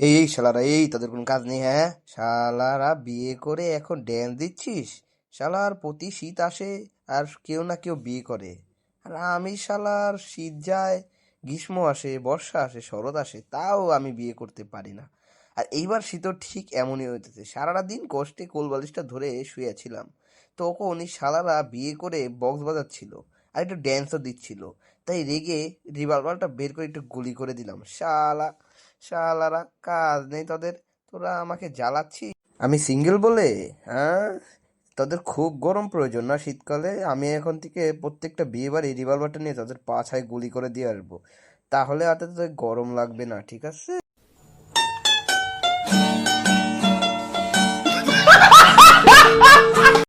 এই শালারা, এই তোদের কোনো কাজ নেই? হ্যাঁ শালারা, বিয়ে করে এখন ড্যান্স দিচ্ছিস? শালার প্রতি শীত আসে আর কেউ না কেউ বিয়ে করে, আর আমি শালার শীত যায়, গ্রীষ্ম আসে, বর্ষা আসে, শরৎ আসে, তাও আমি বিয়ে করতে পারি না। আর এইবার শীতও ঠিক এমনই হইতেছে, সারাটা দিন কষ্টে কোলবালিশটা ধরে শুয়েছিলাম, তখন এই শালারা বিয়ে করে বক্স বাজাচ্ছিল আর একটু ড্যান্সও দিচ্ছিল, তাই রেগে রিভলভারটা বের করে একটু গুলি করে দিলাম। শালারা, কাজ নেই তোদের, তোরা আমাকে জ্বালাচ্ছিস আমি সিঙ্গেল বলে? হ্যাঁ, তোদের খুব গরম প্রয়োজন না শীতকালে? আমি এখন থেকে প্রত্যেকটা বিয়ে বাড়ি রিভলভারটা নিয়ে তাদের পাছায় গুলি করে দিয়ে আসবো, তাহলে আর তোদের গরম লাগবে না, ঠিক আছে?